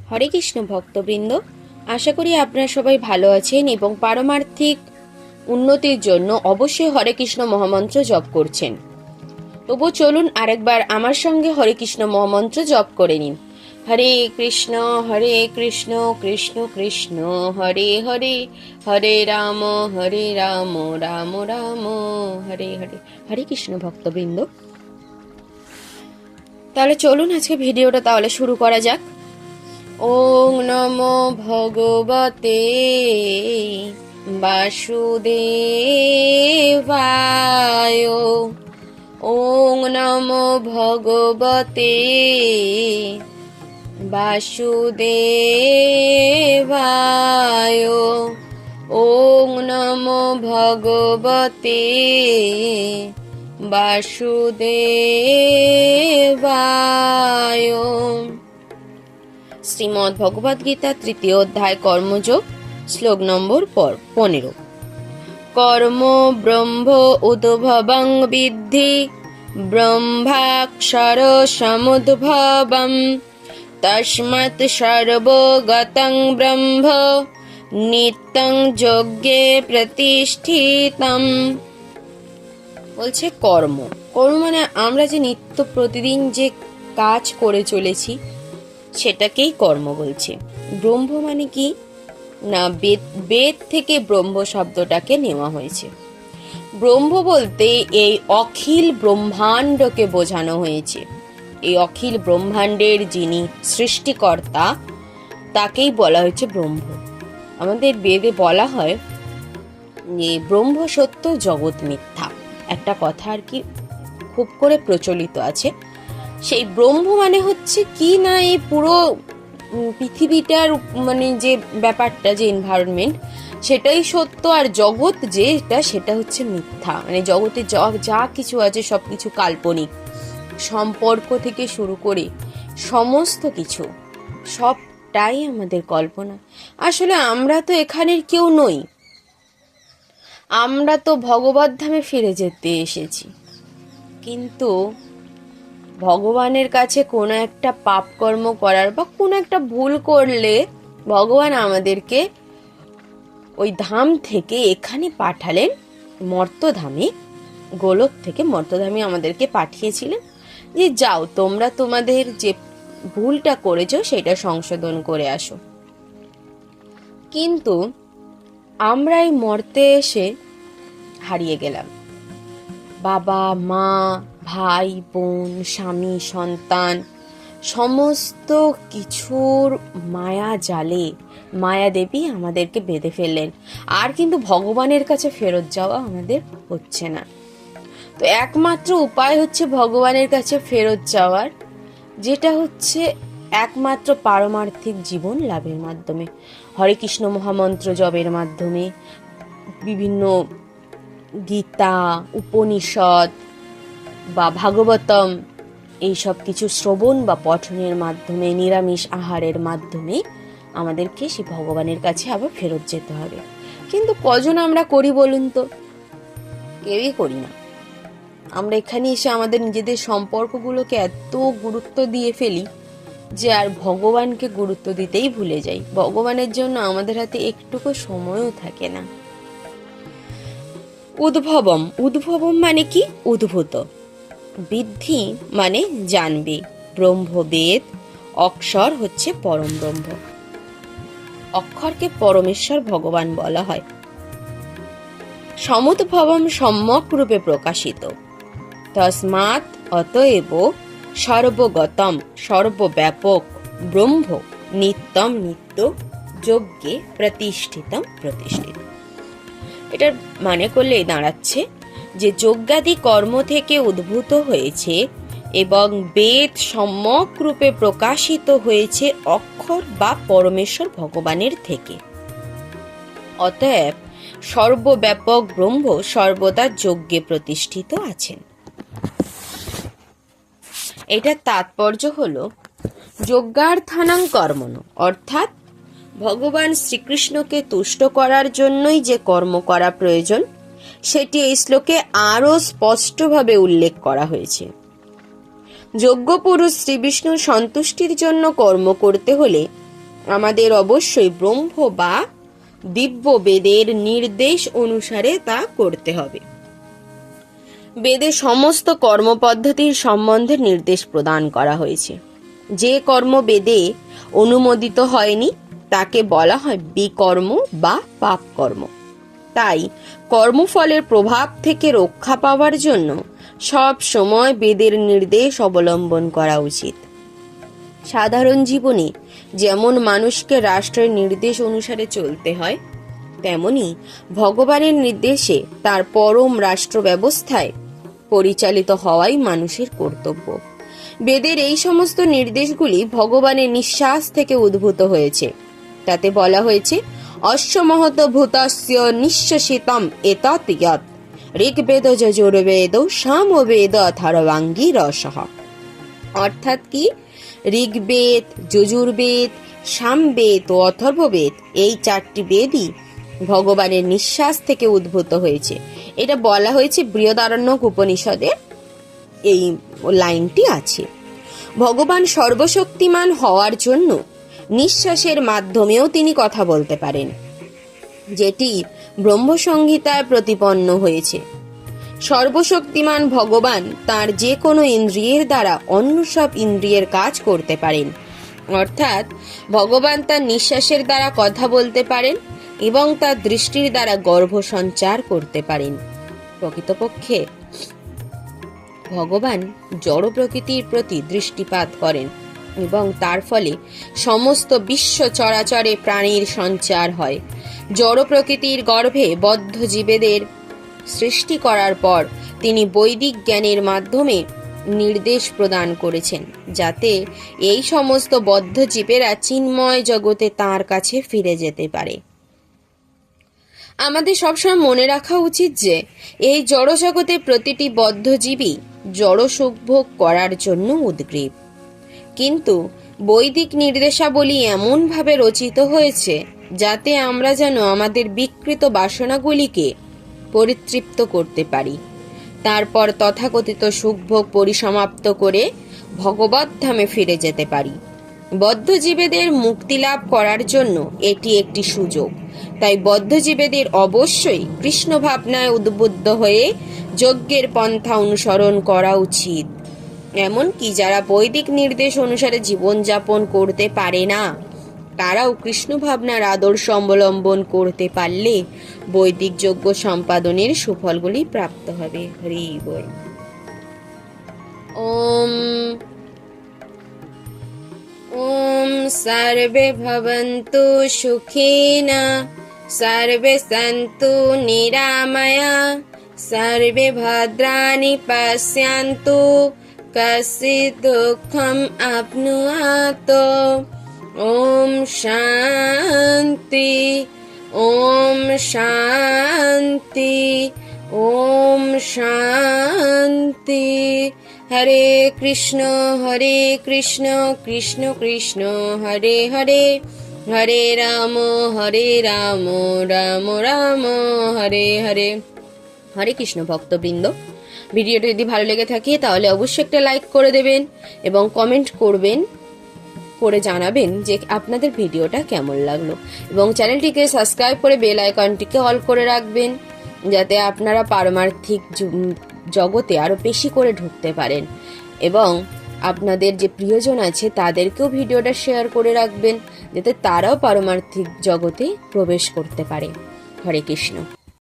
হরে কৃষ্ণ ভক্তবৃন্দ, আশা করি আপনারা সবাই ভালো আছেন এবং পারমার্থিক উন্নতির জন্য অবশ্যই হরে কৃষ্ণ মহামন্ত্র জপ করছেন। তবু চলুন আরেকবার আমার সঙ্গে হরে কৃষ্ণ মহামন্ত্র জপ করে নিন। হরে কৃষ্ণ কৃষ্ণ কৃষ্ণ হরে হরে, হরে রাম রাম রাম হরে হরে। হরে কৃষ্ণ ভক্তবৃন্দ, তাহলে চলুন আজকে ভিডিওটা তাহলে শুরু করা যাক। ওং নমো ভগবতে বাসুদেবায়। ওং নমো ভগবতে বাসুদেবায়। ওং নমো ভগবতে বাসুদেবায়। শ্রীমদ্ ভগবদ গীতা তৃতীয় অধ্যায় কর্মযোগ, শ্লোক নম্বর 15। কর্ম ব্রহ্ম উদ্ভবং বিদ্ধি ব্রহ্মাক্ষর সমুদ্ভবম তস্মাৎ সর্বগতং ব্রহ্ম নিত্যং যজ্ঞে প্রতিষ্ঠিতম। বলছে কর্ম মানে আমরা যে নিত্য প্রতিদিন যে কাজ করে চলেছি সেটাকেই কর্ম বলছে। ব্রহ্ম মানে কি না, বেদ থেকে ব্রহ্ম শব্দটাকে নেওয়া হয়েছে। ব্রহ্ম বলতে এই অখিল ব্রহ্মাণ্ডকে বোঝানো হয়েছে। এই অখিল ব্রহ্মাণ্ডের যিনি সৃষ্টিকর্তা তাকেই বলা হয়েছে ব্রহ্ম। আমাদের বেদে বলা হয় যে ব্রহ্ম সত্য জগৎ মিথ্যা, একটা কথা আর কি খুব করে প্রচলিত আছে। সেই ব্রহ্ম মানে হচ্ছে কি না, এই পুরো পৃথিবীটার মানে যে ব্যাপারটা, যে এনভায়রনমেন্ট, সেটাই সত্য, আর জগৎ যেটা সেটা হচ্ছে মিথ্যা। মানে জগতে যা কিছু আছে সব কিছু কাল্পনিক। সম্পর্ক থেকে শুরু করে সমস্ত কিছু সবটাই আমাদের কল্পনা। আসলে আমরা তো এখানের কেউ নই, আমরা তো ভগবত ধামে ফিরে যেতে এসেছি। কিন্তু ভগবানের কাছে কোনো একটা পাপ কর্ম করার বা কোনো একটা ভুল করলে ভগবান আমাদেরকে ওই ধাম থেকে এখানে পাঠালেন মর্তধামে। গোলক থেকে মর্তধামে আমাদেরকে পাঠিয়েছিলেন যে যাও তোমরা তোমাদের যে ভুলটা করেছো সেটা সংশোধন করে আসো। কিন্তু আমরা এই মর্তে এসে হারিয়ে গেলাম। বাবা মা, ভাই বোন, স্বামী সন্তান, সমস্ত কিছুর মায়া জালে মায়া দেবী আমাদেরকে বেঁধে ফেললেন। আর কিন্তু ভগবানের কাছে ফেরত যাওয়া আমাদের হচ্ছে না। তো একমাত্র উপায় হচ্ছে ভগবানের কাছে ফেরত যাওয়ার, যেটা হচ্ছে একমাত্র পারমার্থিক জীবন লাভের মাধ্যমে, হরে কৃষ্ণ মহামন্ত্র জপের মাধ্যমে, বিভিন্ন গীতা, উপনিষদ বা ভাগবতম এইসব কিছু শ্রবণ বা পঠনের মাধ্যমে, নিরামিষ আহারের মাধ্যমে আমাদেরকে সেই ভগবানের কাছে আবার ফেরত যেতে হবে। কিন্তু কজন আমরা করি বলুন তো? কেউই করি না। আমরা এখানে এসে আমাদের নিজেদের সম্পর্কগুলোকে এত গুরুত্ব দিয়ে ফেলি যে আর ভগবানকে গুরুত্ব দিতেই ভুলে যাই। ভগবানের জন্য আমাদের হাতে একটুকু সময়ও থাকে না। উদ্ভবম মানে কি? উদ্ভূত। বিদ্ধি মানে জানবে। ব্রহ্মবেদ, অক্ষর হচ্ছে পরম ব্রহ্ম। অক্ষরকে পরমেশ্বর ভগবান বলা হয়। সমুদ্ভবম সম্যক রূপে প্রকাশিত। তস্মাৎ অতএব সর্বগতম সর্বব্যাপক ব্রহ্ম নিত্যম নিত্য যজ্ঞে প্রতিষ্ঠিত। এটার মানে করলে দাঁড়াচ্ছে যে যজ্ঞাদি কর্ম থেকে উদ্ভূত হয়েছে এবং বেদ সম্যক রূপে প্রকাশিত হয়েছে অক্ষর বা পরমেশ্বর ভগবানের থেকে। অতএব সর্বব্যাপক ব্রহ্ম সর্বদা যজ্ঞে প্রতিষ্ঠিত আছেন। এটার তাৎপর্য হলো যজ্ঞার্থানাং কর্মণ, অর্থাৎ ভগবান শ্রীকৃষ্ণকে তুষ্ট করার জন্যই যে কর্ম করা প্রয়োজন সেটি এই শ্লোকে আরো স্পষ্টভাবে উল্লেখ করা হয়েছে। যজ্ঞ পুরুষ শ্রী বিষ্ণুর সন্তুষ্টির জন্য কর্ম করতে হলে আমাদের অবশ্যই ব্রহ্ম বা দিব্য বেদের নির্দেশ অনুসারে তা করতে হবে। বেদে সমস্ত কর্মপদ্ধতির সম্বন্ধে নির্দেশ প্রদান করা হয়েছে। যে কর্ম বেদে অনুমোদিত হয়নি তাকে বলা হয় বিকর্ম বা পাপ কর্ম। তাই কর্মফলের প্রভাব থেকে রক্ষা পাওয়ার জন্য সব সময় বেদের নির্দেশ অবলম্বন করা উচিত। সাধারণ জীবনে যেমন মানুষকে রাষ্ট্রের নির্দেশ অনুসারে চলতে হয়, তেমনি ভগবানের নির্দেশে তার পরম রাষ্ট্র ব্যবস্থায় পরিচালিত হওয়াই মানুষের কর্তব্য। বেদের এই সমস্ত নির্দেশগুলি ভগবানের নিঃশ্বাস থেকে উদ্ভূত হয়েছে। তাতে বলা হয়েছে, অশ্বমহত ভূতস্য নিঃশ্বাসিতম এতৎ যৎ ঋগ্বেদ যজুর্বেদ সামবেদ অথর্বাঙ্গী রসঃ। অর্থাৎ কি, ঋগ্বেদ, যজুর্বেদ, সামবেদ ও অথর্ববেদ এই 4টি বেদই ভগবানের নিঃশ্বাস থেকে উদ্ভূত হয়েছে। এটা বলা হয়েছে বৃহদারণ্যক উপনিষদে, এই লাইনটি আছে। ভগবান সর্বশক্তিমান হওয়ার জন্য নিঃশ্বাসের মাধ্যমেও তিনি কথা বলতে পারেন, যেটি ব্রহ্মসংহিতায় প্রতিপন্ন হয়েছে। সর্বশক্তিমান ভগবান তার যে কোনো ইন্দ্রিয়ের দ্বারা অন্য সব ইন্দ্রিয়ের কাজ করতে পারেন। অর্থাৎ ভগবান তার নিঃশ্বাসের দ্বারা কথা বলতে পারেন এবং তার দৃষ্টির দ্বারা গর্ভ সঞ্চার করতে পারেন। প্রকৃতপক্ষে ভগবান জড় প্রকৃতির প্রতি দৃষ্টিপাত করেন এবং তার ফলে সমস্ত বিশ্ব চরাচরে প্রাণীর সঞ্চার হয়। জড় প্রকৃতির গর্ভে বদ্ধ জীবেদের সৃষ্টি করার পর তিনি বৈদিক জ্ঞানের মাধ্যমে নির্দেশ প্রদান করেছেন, যাতে এই সমস্ত বদ্ধ জীবেরা চিন্ময় জগতে তাঁর কাছে ফিরে যেতে পারে। আমাদের সবসময় মনে রাখা উচিত যে এই জড় জগতে প্রতিটি বদ্ধ জীবই জড় সুখ ভোগ করার জন্য উদ্গ্রীব, কিন্তু বৈদিক নির্দেশাবলী এমনভাবে রচিত হয়েছে যাতে আমরা যেন আমাদের বিকৃত বাসনাগুলিকে পরিতৃপ্ত করতে পারি, তারপর তথাকথিত সুখভোগ পরিসমাপ্ত করে ভগবত ধামে ফিরে যেতে পারি। বদ্ধজীবেদের মুক্তি লাভ করার জন্য এটি একটি সুযোগ। তাই বদ্ধজীবেদের অবশ্যই কৃষ্ণ ভাবনায় উদ্বুদ্ধ হয়ে যজ্ঞের পন্থা অনুসরণ করা উচিত। এমনকি যারা বৈদিক নির্দেশ অনুসারে জীবনযাপন করতে পারে না, তারাও কৃষ্ণ ভাবনার আদর্শ অবলম্বন করতে পারলে বৈদিক যজ্ঞ সম্পাদনের সুফলগুলি প্রাপ্ত হবে। হরি বল। ওম ওম সর্বে ভবন্তু সুখিনা, সর্বে সন্তু নিরাময়া, সর্বে ভদ্রাণি পশ্যন্তু, কশ্চিৎ দুঃখম আপনুয়াত। ওম শান্তি, ওম শান্তি, ওম শান্তি। হরে কৃষ্ণ কৃষ্ণ কৃষ্ণ হরে হরে, হরে রাম রাম রাম হরে হরে। হরে কৃষ্ণ ভক্তবৃন্দ, ভিডিওটি যদি ভালো লেগে থাকে তাহলে অবশ্যই একটা লাইক করে দেবেন এবং কমেন্ট করবেন, করে জানাবেন যে আপনাদের ভিডিওটা কেমন লাগলো, এবং চ্যানেলটিকে সাবস্ক্রাইব করে বেল আইকনটিকে অল করে রাখবেন, যাতে আপনারা পারমার্থিক জগতে আরো বেশি করে ঢুকতে পারেন, এবং আপনাদের যে প্রিয়জন আছে তাদেরকেও ভিডিওটা শেয়ার করে রাখবেন, যাতে তারাও পারমার্থিক জগতে প্রবেশ করতে পারে। হরে কৃষ্ণ।